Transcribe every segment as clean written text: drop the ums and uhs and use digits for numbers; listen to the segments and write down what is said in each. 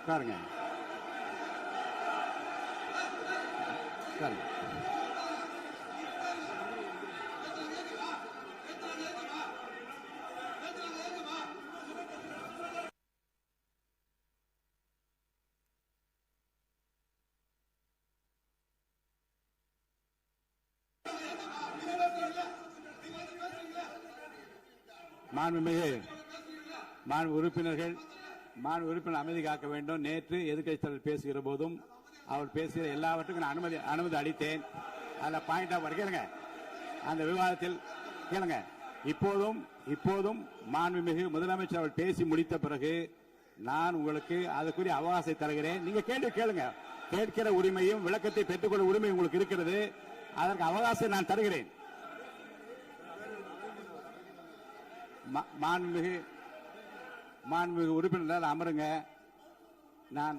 உட்காருங்க. உட்காருங்க. மாண்பு உறுப்பினர்கள் அமைதி காக்க வேண்டும். நேற்று எதிர்க்கட்சித் தலைவர் பேசுகிற போதும் அவர் பேசுகிற எல்லாவற்றுக்கும் நான் அனுமதி அளித்தேன். அதில் பாயிண்ட் ஆஃப் கேளுங்க, அந்த விவாதத்தில் கேளுங்க. இப்போதும் மாண்புமிகு முதலமைச்சர் அவர் பேசி முடித்த பிறகு நான் உங்களுக்கு அதுக்குரிய அவகாசத்தை தருகிறேன். நீங்க கேள்வி கேளுங்க. கேட்கிற உரிமையும் விளக்கத்தை பெற்றுக்கொள்ள உரிமை உங்களுக்கு இருக்கிறது. அதற்கு அவகாசம் நான் தருகிறேன். மாண்புமிகு உறுப்பினர் அமருங்க. நான்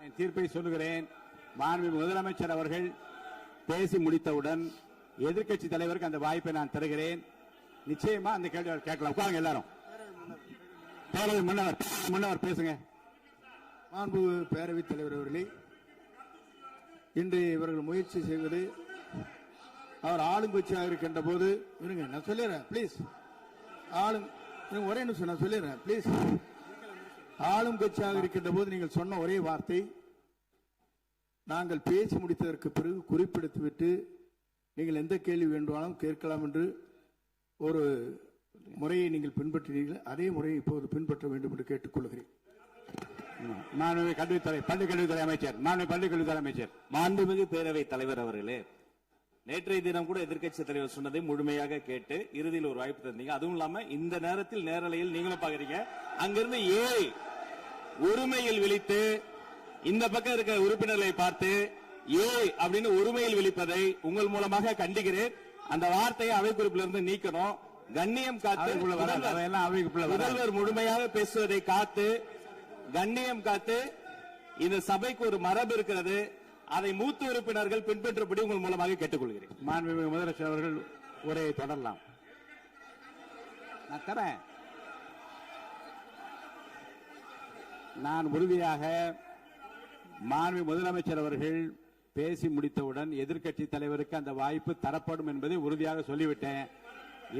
என் தீர்ப்பை சொல்லுகிறேன். மாண்புமிகு முதலமைச்சர் அவர்கள் பேசி முடித்தவுடன் எதிர்க்கட்சி தலைவருக்கு அந்த வாய்ப்பை நான் தருகிறேன். நிச்சயமா அந்த கேள்வி கேட்கலாம். உட்காருங்க எல்லாரும். பேரவை முன்னவர் பேசுங்க. மாண்பு பேரவைத் தலைவர் அவர்களே, இன்று இவர்கள் முயற்சி செய்வது அவர் ஆளுங்கட்சியாக இருக்கின்ற போது நான் சொல்லிடுறேன் பிளீஸ். ஒரே நிமிஷம் நான் சொல்லிடுறேன் பிளீஸ். ஆளும் கட்சியாக இருக்கின்ற போது நீங்கள் சொன்ன ஒரே வார்த்தை, நாங்கள் பேசி முடித்ததற்கு பிறகு குறிப்பிடுத்துவிட்டு நீங்கள் எந்த கேள்வி வேண்டுமானாலும் கேட்கலாம் என்று ஒரு முறையை நீங்கள் பின்பற்றினீர்கள். அதே முறையை இப்போது பின்பற்ற வேண்டும் என்று கேட்டுக்கொள்கிறேன். பள்ளிக்கல்வித்துறை அமைச்சர் மாண்புமிகு பேரவைத் தலைவர் அவர்களே, நேற்றைய தினம் கூட எதிர்க்கட்சி தலைவர் சொன்னதை முழுமையாக கேட்டு இறுதியில் ஒரு வாய்ப்பு தந்தீங்க. அதுவும் இல்லாம இந்த நேரத்தில் நேரலையில் நீங்களும் பாக்குறீங்க. அங்கிருந்து உரிமையில் விழித்து இந்த பக்கம் இருக்கிற உறுப்பினர்களை பார்த்து அப்படின்னு உரிமையில் விழிப்பதை உங்கள் மூலமாக கண்டிக்கிறேன். அந்த வார்த்தையை அவை குறிப்பிலிருந்து நீக்கணும். கண்ணியம் காத்து முதல்வர் முழுமையாக பேசுவதை காத்து கண்ணியம் காத்து இந்த சபைக்கு ஒரு மரபு இருக்கிறது. அதை மூத்த உறுப்பினர்கள் பின்பற்றபடி உங்கள் மூலமாக கேட்டுக்கொள்கிறேன். மாண்புமிகு முதலமைச்சர் அவர்கள் உரையை தொடரலாம். நான் தரேன். நான் உறுதியாக மாண்புமிகு முதலமைச்சர் அவர்கள் பேசி முடித்தவுடன் எதிர்க்கட்சி தலைவருக்கு அந்த வாய்ப்பு தரப்படும் என்பதை உறுதியாக சொல்லிவிட்டேன்.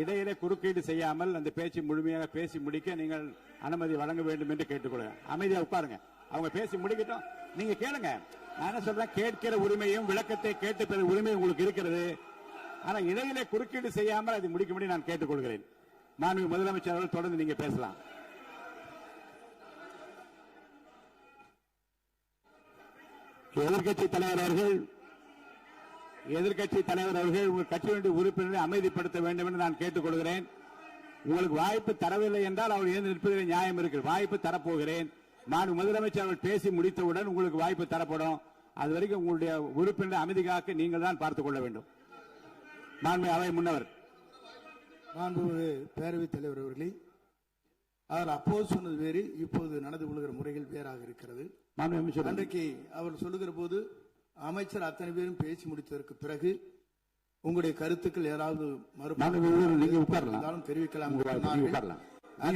இடையிலே குறுக்கீடு செய்யாமல் அந்த பேச்சு முழுமையாக பேசி முடிக்க நீங்கள் அனுமதி வழங்க வேண்டும் என்று கேட்டுக்கொள்கிறேன். அமைதியா உட்காருங்க. அவங்க பேசி முடிக்கட்டும், நீங்க கேளுங்க. நான் என்ன சொல்றேன், கேட்கிற உரிமையும் விளக்கத்தை கேட்டு பெற உரிமை உங்களுக்கு இருக்கிறது. ஆனா இடையிலே குறுக்கீடு செய்யாமல் அதை முடிக்கும்படி நான் கேட்டுக்கொள்கிறேன். மாண்புமிகு முதலமைச்சர் அவர்கள் தொடர்ந்து நீங்க பேசலாம். எதிர்க்கட்சி தலைவர் அவர்கள் உங்கள் கட்சியினுடைய உறுப்பினரை அமைதிப்படுத்த வேண்டும் என்று நான் கேட்டுக்கொள்கிறேன். உங்களுக்கு வாய்ப்பு தரவில்லை என்றால் அவர் எழுந்து நிற்பதில் நியாயம் இருக்கு. வாய்ப்பு தரப்போகிறேன். மாண்பு முதலமைச்சர் அவர்கள் பேசி முடித்தவுடன் உங்களுக்கு வாய்ப்பு தரப்படும். அது வரைக்கும் உங்களுடைய உறுப்பினரை அமைதி காக்க நீங்கள் தான் பார்த்துக் கொள்ள வேண்டும். மாண்பு அவை முன்னவர். மாண்பு பேரவைத் தலைவர் அவர்களே, அவர் அப்போது சொன்னது வேறு, இப்போது நடந்து கொள்கிற முறைகள் வேறாக இருக்கிறது. அன்றைக்கு அவர் சொல்லுகிற போது அமைச்சர் அத்தனை பேரும் பேசி முடித்ததற்கு பிறகு உங்களுடைய கருத்துக்கள் ஏதாவது தெரிவிக்கலாம்.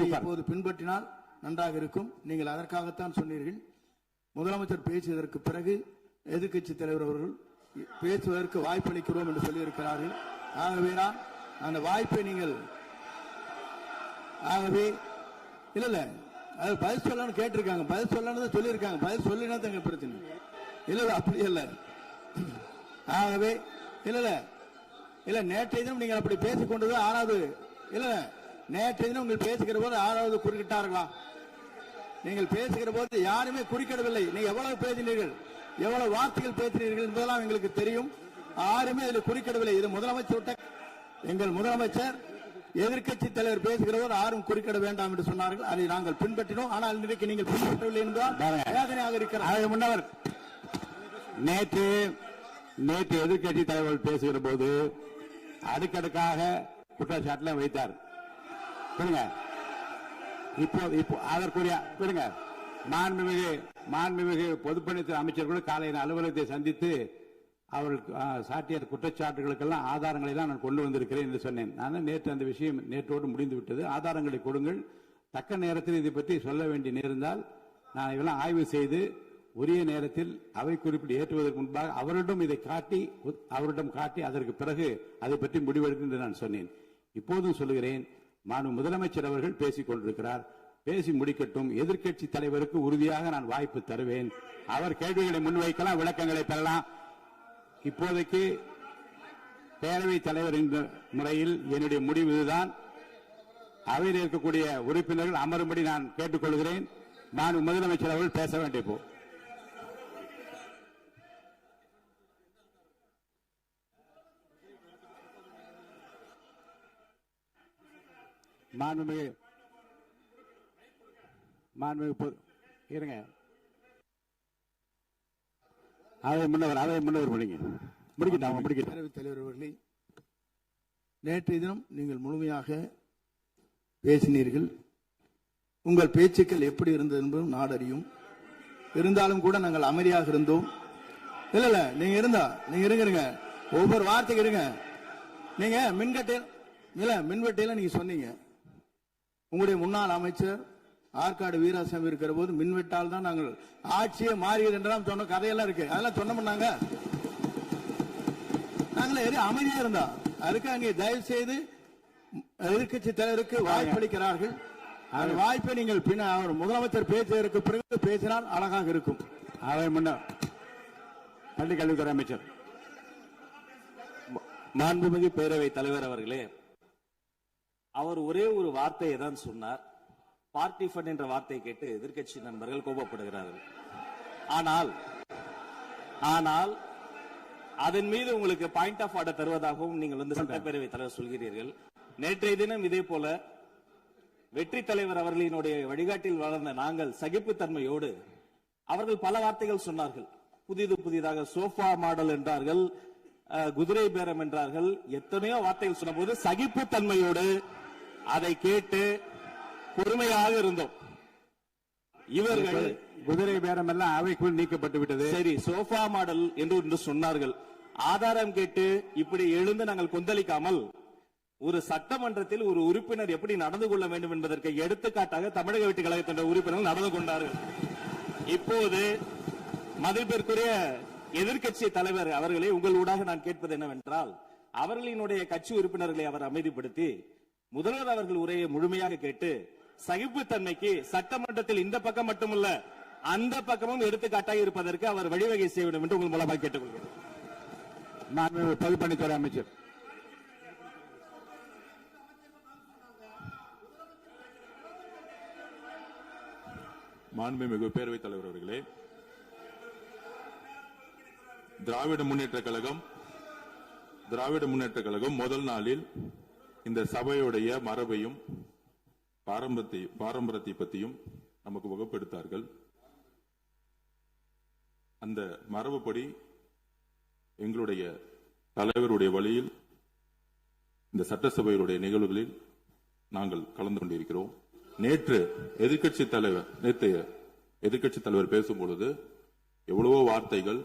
இப்போது பின்பற்றினால் நன்றாக இருக்கும். நீங்கள் அதற்காகத்தான் சொன்னீர்கள். முதலமைச்சர் பேசியதற்கு பிறகு எதிர்க்கட்சி தலைவர் அவர்கள் பேசுவதற்கு வாய்ப்பளிக்கிறோம் என்று சொல்லியிருக்கிறார்கள். ஆகவே தான் அந்த வாய்ப்பை நீங்கள் இல்ல அது பதில் சொல்லணும்னு கேட்டிருக்காங்க. பதில் சொல்லணும் சொல்லியிருக்காங்க. பதில் சொல்லினா தங்க பிரச்சனை இல்ல. அப்படி இல்ல. ஆகவே இல்ல நேற்றைய தினம் நீங்கள் அப்படி பேசிக் கொண்டது ஆறாவது இல்ல. நேற்றைய தினம் உங்கள் பேசுகிற போது ஆறாவது குறுக்கிட்டார்களா? நீங்கள் பேசுகிற போது யாருமே குறுக்கிடவில்லை. நீங்க எவ்வளவு பேசினீர்கள், எவ்வளவு வார்த்தைகள் பேசினீர்கள் என்பதெல்லாம் எங்களுக்கு தெரியும். யாருமே அதில் குறுக்கிடவில்லை. இது முதலமைச்சர், எங்கள் முதலமைச்சர் எதிர்க்கட்சி தலைவர் பேசுகிறவர் யாரும் குறுக்கிட வேண்டாம் என்று சொன்னார்கள். அதை நாங்கள் பின்பற்றினோம். ஆனால் இன்றைக்கு நீங்கள் பின்பற்றவில்லை என்றால் வேதனையாக இருக்கிறார். முன்னவர் நேற்று எதிர்க்கட்சி தலைவர் பேசுகிற போது அடுக்கடுக்காக குற்றச்சாட்டுல வைத்தார். இப்போ அதற்குரிய மாண்புமிகு பொதுப்பணித்துறை அமைச்சர்கள் காலையில் அலுவலகத்தை சந்தித்து அவர்கள் சாட்டிய குற்றச்சாட்டுகளுக்கெல்லாம் ஆதாரங்களை எல்லாம் நான் கொண்டு வந்திருக்கிறேன் என்று சொன்னேன். நான் நேற்று அந்த விஷயம் நேற்றோடு முடிந்து விட்டது. ஆதாரங்களை கொடுங்கள். தக்க நேரத்தில் இதை பற்றி சொல்ல வேண்டி நேர்ந்தால் நான் இதெல்லாம் ஆய்வு செய்து உரிய நேரத்தில் அவை குறிப்பிட்டு ஏற்றுவதற்கு முன்பாக அவரிடம் காட்டி அதற்கு பிறகு அதை பற்றி முடிவெடுக்கும் என்று நான் சொன்னேன். இப்போதும் சொல்லுகிறேன், மாண்பு முதலமைச்சர் அவர்கள் பேசிக் கொண்டிருக்கிறார், பேசி முடிக்கட்டும். எதிர்க்கட்சி தலைவருக்கு உறுதியாக நான் வாய்ப்பு தருவேன். அவர் கேள்விகளை முன்வைக்கலாம், விளக்கங்களை பெறலாம். இப்போதைக்கு பேரவைத் தலைவர் என்ற முறையில் என்னுடைய முடிவு இதுதான். அவையில் இருக்கக்கூடிய உறுப்பினர்கள் அமரும்படி நான் கேட்டுக்கொள்கிறேன். நான் முதலமைச்சர் அவர்கள் பேச வேண்டிய போ இருங்க. அதை முன்னவர் முடிக்கட்டும். பேரவைத் தலைவர் அவர்களே, நேற்றைய தினம் நீங்கள் முழுமையாக பேசினீர்கள். உங்கள் பேச்சுக்கள் எப்படி இருந்தது என்பதும் நாடறியும். இருந்தாலும் கூட நாங்கள் அமைதியாக இருந்தோம். இல்ல நீங்க இருங்க, ஒவ்வொரு வார்த்தைக்கு இருங்க. நீங்க மின்வெட்டையில நீங்க சொன்னீங்க, உங்களுடைய முன்னாள் அமைச்சர் ஆற்காடு வீராசாமி இருக்கிற போது மின்வெட்டால் தான் நாங்கள் ஆட்சியே மாறியது என்றெல்லாம் சொன்ன கதையெல்லாம் இருக்கு. அதெல்லாம் சொன்னோம்னாங்க, நாங்களே அமைதியா இருந்தா. அதுக்கு அங்கே தயவு செய்து எதிர்கட்சி தலைவருக்கு வாய்ப்பளிக்கிறார்கள். அந்த வாய்ப்பை நீங்கள் அவர் முதலமைச்சர் பேசுவதற்கு பிறகு பேசினால் அழகாக இருக்கும். அவை முன்னர் பள்ளி கல்வித்துறை அமைச்சர் மாண்புமிகு பேரவைத் தலைவர் அவர்களே, அவர் ஒரே ஒரு வார்த்தையை தான் சொன்னார். பார்ட்டி ஃபண்ட் என்ற வார்த்தையை கேட்டு எதிர்க்கட்சி நண்பர்கள் கோபப்படுகிறார்கள். ஆனால் அதன் மீது உங்களுக்கு பாயிண்ட் ஆஃப் ஆர்டர் தருவதாகவும் நீங்கள் சட்டப்பேரவைத் தலைவர் சொல்கிறீர்கள். நேற்றைய தினம் இதே போல வெற்றி தலைவர் அவர்களினுடைய வழிகாட்டில் வளர்ந்த நாங்கள் சகிப்புத்தன்மையோடு அவர்கள் பல வார்த்தைகள் சொன்னார்கள். புதிதாக சோஃபா மாடல் என்றார்கள், குதிரை பேரம் என்றார்கள், எத்தனையோ வார்த்தைகள் சொன்ன போது சகிப்புத்தன்மையோடு அதை கேட்டு பொறுமையாக இருந்தோம். இவர்கள் குதிரை பேரம் எல்லாம் அவைக்குள் நீக்கப்பட்டு விட்டது. சரி, சோஃபா மாடல் என்று சொன்னார்கள். ஆதாரம் கேட்டு இப்படி எழுந்து நாங்கள் கொந்தளிக்காமல் ஒரு சட்டமன்றத்தில் ஒரு உறுப்பினர் எப்படி நடந்து கொள்ள வேண்டும் என்பதற்கு எடுத்துக்காட்டாக தமிழக வெற்றி கழகத்தின் உறுப்பினர்கள் நடந்து கொண்டார்கள். இப்போது மதிப்பிற்குரிய எதிர்க்கட்சி தலைவர் அவர்களை உங்கள் ஊடாக நான் கேட்பது என்னவென்றால், அவர்களினுடைய கட்சி உறுப்பினர்களை அவர் அமைதிப்படுத்தி முதல்வர் அவர்கள் உரையை முழுமையாக கேட்டு சகிப்புத்தன்மைக்கு சட்டமன்றத்தில் இந்த பக்கம் மட்டுமல்ல அந்த பக்கமும் எடுத்துக்காட்டாக இருப்பதற்கு அவர் வழிவகை செய்ய வேண்டும் என்று உங்கள் மூலமாக கேட்டுக்கொள்கிறேன். பொதுப்பணித்துறை அமைச்சர் மாண்புமிகு பேரவைத் தலைவர் அவர்களே, திராவிட முன்னேற்ற கழகம் முதல் நாளில் இந்த சபையுடைய மரபையும் பாரம்பரியத்தை பற்றியும் நமக்கு வகுப்படுத்தார்கள். அந்த மரபுப்படி எங்களுடைய தலைவருடைய வழியில் இந்த சட்டசபையுடைய நிகழ்வுகளில் நாங்கள் கலந்து கொண்டிருக்கிறோம். நேற்று எதிர்க்கட்சி தலைவர் பேசும்பொழுது எவ்வளவோ வார்த்தைகள்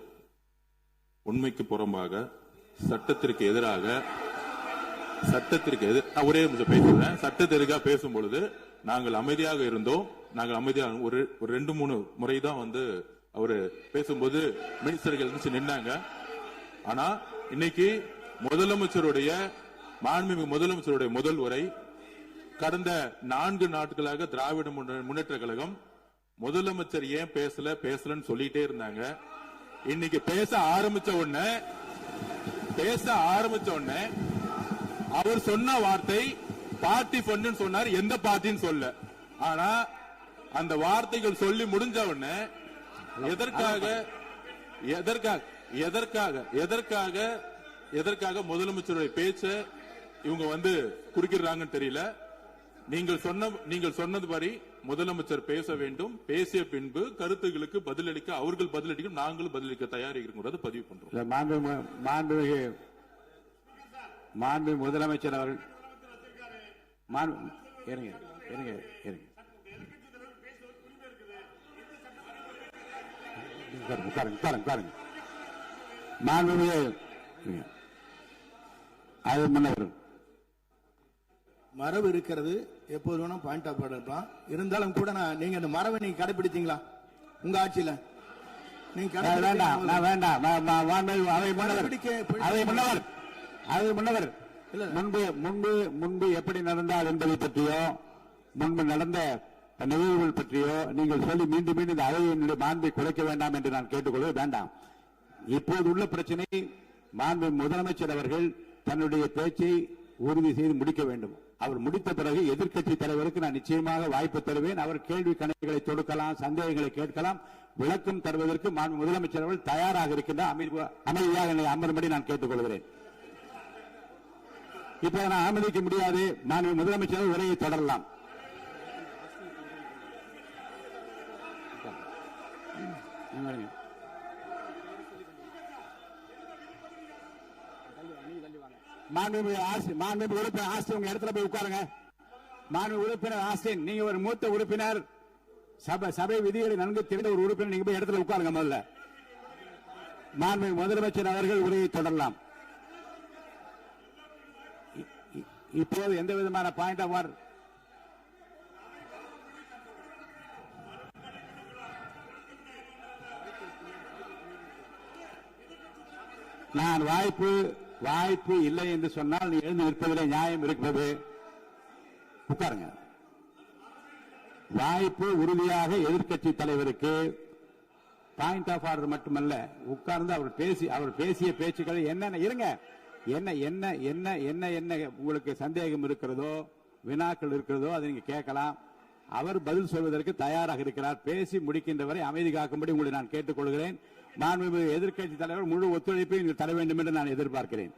உண்மைக்கு புறம்பாக சட்டத்திற்கு எதிராக ஒரே நிமிஷம் பேசுறேன். சட்டத்திற்காக பேசும் பொழுது நாங்கள் அமைதியாக இருந்தோம். ஒரு 2-3 முறை தான் அவரு பேசும்போது மினிஸ்டர்கள் நின்னாங்க. ஆனா இன்னைக்கு மாண்புமிகு முதலமைச்சருடைய முதல் உரை, கடந்த 4 நாட்களாக திராவிட முன்னேற்ற கழகம் முதலமைச்சர் ஏன் பேசலன்னு சொல்லிட்டே இருந்தாங்க. இன்னைக்கு பேச ஆரம்பிச்ச உடனே அவர் சொன்ன வார்த்தை பார்ட்டி ஃபண்ட் சொன்னார். எந்த பார்ட்டின்னு சொல்ல. ஆனா அந்த வார்த்தைகள் சொல்லி முடிஞ்ச உடனே எதற்காக முதலமைச்சருடைய பேச்ச இவங்க குறுக்கிடுறாங்கன்னு தெரியல. நீங்கள் சொன்னதுபடி முதலமைச்சர் பேச வேண்டும். பேசிய பின்பு கருத்துகளுக்கு பதிலளிக்க அவர்கள் பதிலளிக்க நாங்களும் பதிலளிக்க தயாராக இருக்கிறது பதிவு பண்றோம். மாண்பு முதலமைச்சர் அவர்கள் மரபு இருக்கிறது, எப்போது வேணும் பாயிண்ட் ஆஃப் ஆர்டர். இருந்தாலும் கூட நீங்க அந்த மரபை நீங்க கடைபிடித்தீங்களா? உங்க ஆட்சியில நீங்க வேண்டாம், நான் வேண்டாம். அவை முன்னவர் அது முன்னவர் முன்பு எப்படி நடந்தால் என்பதை பற்றியோ முன்பு நடந்த நிகழ்வுகள் பற்றியோ நீங்கள் சொல்லி மீண்டும் மீண்டும் இந்த அவையினுடைய மாண்பை குறைக்க வேண்டாம் என்று நான் கேட்டுக்கொள்ள வேண்டாம். இப்போது உள்ள பிரச்சனை மாண்பு முதலமைச்சர் அவர்கள் தன்னுடைய பேச்சை உறுதி செய்து முடிக்க வேண்டும். அவர் முடித்த பிறகு எதிர்க்கட்சி தலைவருக்கு நான் நிச்சயமாக வாய்ப்பு தருவேன். அவர் கேள்வி கணக்குகளை தொடுக்கலாம், சந்தேகங்களை கேட்கலாம், விளக்கம் தருவதற்கு மாண்பு முதலமைச்சர் அவர்கள் தயாராக இருக்கின்றார். அமைதியாக என்னை அமரும்படி நான் கேட்டுக்கொள்கிறேன். இப்ப நான் அனுமதிக்க முடியாது. மாண்பு முதலமைச்சர் உரையை தொடரலாம். மாண்பு உறுப்பினர் ஆஸ்தின் உங்க இடத்துல போய் உட்காருங்க. மாண்பு உறுப்பினர் ஆஸ்தின், நீங்க ஒரு மூத்த உறுப்பினர், சபை விதிகளை நன்கு தெரிந்த ஒரு உறுப்பினர், நீங்க போய் இடத்துல உட்காருங்க. முதல்ல மாண்பு முதலமைச்சர் அவர்கள் உரையை தொடரலாம். இப்போது எந்த விதமான பாயிண்ட் ஆஃப் ஆர்டர் நான் வாய்ப்பு இல்லை என்று சொன்னால் நீ எழுந்து நிற்பதிலே நியாயம் இருக்கிறது. உட்காருங்க. வாய்ப்பு உறுதியாக எதிர்க்கட்சி தலைவருக்கு பாயிண்ட் ஆஃப் ஆர்டர் மட்டுமல்ல, உட்கார்ந்து அவர் பேசிய பேச்சுக்கள் என்னென்ன இருங்க, என்ன என்ன என்ன என்ன என்ன உங்களுக்கு சந்தேகம் இருக்கிறதோ, வினாக்கள் இருக்கிறதோ அதை நீங்க கேட்கலாம். அவர் பதில் சொல்வதற்கு தயாராக இருக்கிறார். பேசி முடிக்கின்ற வரை அமைதி காக்கும்படி உங்களை நான் கேட்டுக்கொள்கிறேன். மாண்புமிகு எதிர்க்கட்சி தலைவர் முழு ஒத்துழைப்பை நீங்கள் தர வேண்டும் என்று நான் எதிர்பார்க்கிறேன்.